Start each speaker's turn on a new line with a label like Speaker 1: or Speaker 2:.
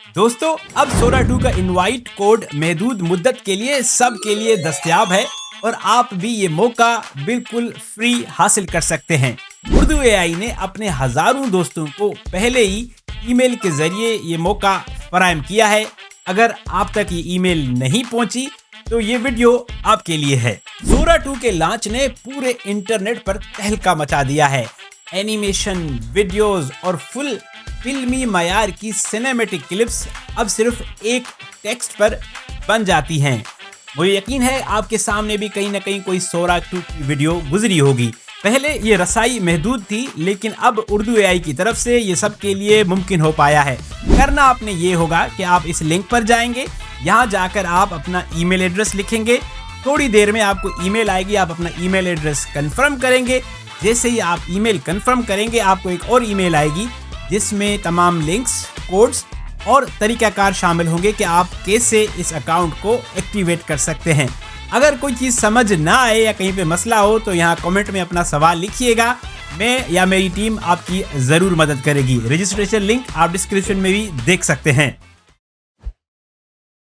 Speaker 1: दोस्तों अब सोरा 2 का इनवाइट कोड महदूद मुद्दत के लिए सब के लिए दस्तयाब है और आप भी ये मौका बिल्कुल फ्री हासिल कर सकते हैं। उर्दू एआई ने अपने हजारों दोस्तों को पहले ही ईमेल के जरिए ये मौका फराहम किया है। अगर आप तक ये ईमेल नहीं पहुंची तो ये वीडियो आपके लिए है। सोरा 2 के लॉन्च ने पूरे इंटरनेट पर तहलका मचा दिया है। एनिमेशन, वीडियोस और फुल फिल्मी मयार की सिनेमैटिक क्लिप्स अब सिर्फ एक टेक्स्ट पर बन जाती हैं। मुझे यकीन है आपके सामने भी कहीं ना कहीं कोई सोरा 2 की वीडियो गुजरी होगी। पहले ये रसाई महदूद थी, लेकिन अब उर्दू एआई की तरफ से ये सब के लिए मुमकिन हो पाया है। करना आपने ये होगा कि आप इस लिंक पर जाएंगे, यहाँ जाकर आप अपना ईमेल एड्रेस लिखेंगे। थोड़ी देर में आपको ईमेल आएगी, आप अपना ईमेल एड्रेस कंफर्म करेंगे। जैसे ही आप ईमेल कंफर्म करेंगे आपको एक और ईमेल आएगी जिसमें तमाम लिंक्स, कोड्स और तरीकाकार शामिल होंगे कि आप कैसे इस अकाउंट को एक्टिवेट कर सकते हैं। अगर कोई चीज़ समझ ना आए या कहीं पे मसला हो तो यहाँ कमेंट में अपना सवाल लिखिएगा, मैं या मेरी टीम आपकी ज़रूर मदद करेगी। रजिस्ट्रेशन लिंक आप डिस्क्रिप्शन में भी देख सकते हैं।